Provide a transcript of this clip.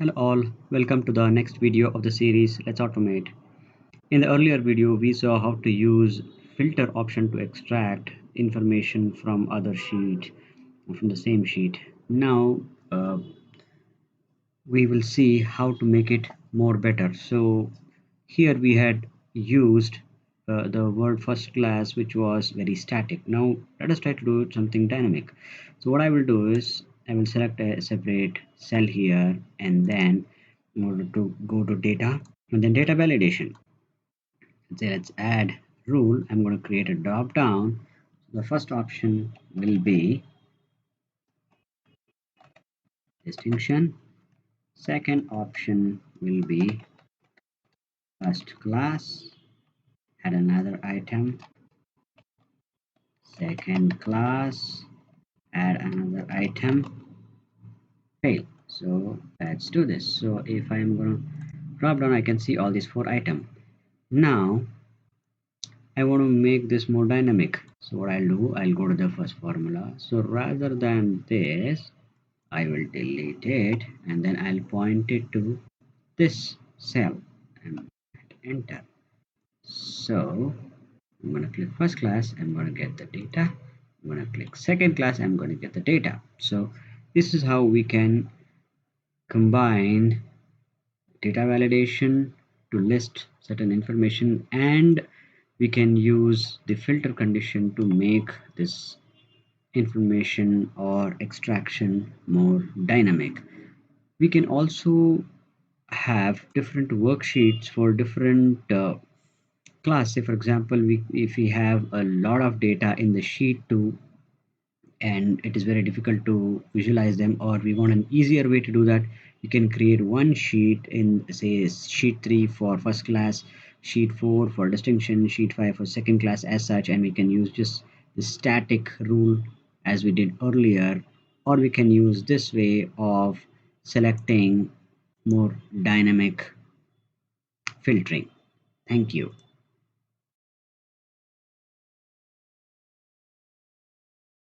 Hello all, welcome to the next video of the series Let's Automate. In the earlier video we saw how to use filter option to extract information from other sheet, from the same sheet. Now we will see how to make it more better. So here we had used the word first class, which was very static. Now let us try to do something dynamic. So what I will do is I will select a separate cell here, and then in order to go to data and then data validation, let's add rule. I'm going to create a drop down. The first option will be distinction. Second option will be first class. Add another item. Second class. Add another item. Fail. So let's do this. So if I'm going to drop down, I can see all these 4 items. Now I want to make this more dynamic. So what I'll do, I'll go to the first formula. So rather than this, I will delete it and then I'll point it to this cell and hit enter. So I'm going to click first class, I'm going to get the data. I'm going to click second class, I'm going to get the data. So this is how we can combine data validation to list certain information, and we can use the filter condition to make this information or extraction more dynamic. We can also have different worksheets for different class. Say for example, if we have a lot of data in the sheet 2 and it is very difficult to visualize them, or we want an easier way to do that, you can create one sheet in, say, sheet 3 for first class, sheet 4 for distinction, sheet 5 for second class as such, and we can use just the static rule as we did earlier, or we can use this way of selecting more dynamic filtering. Thank you.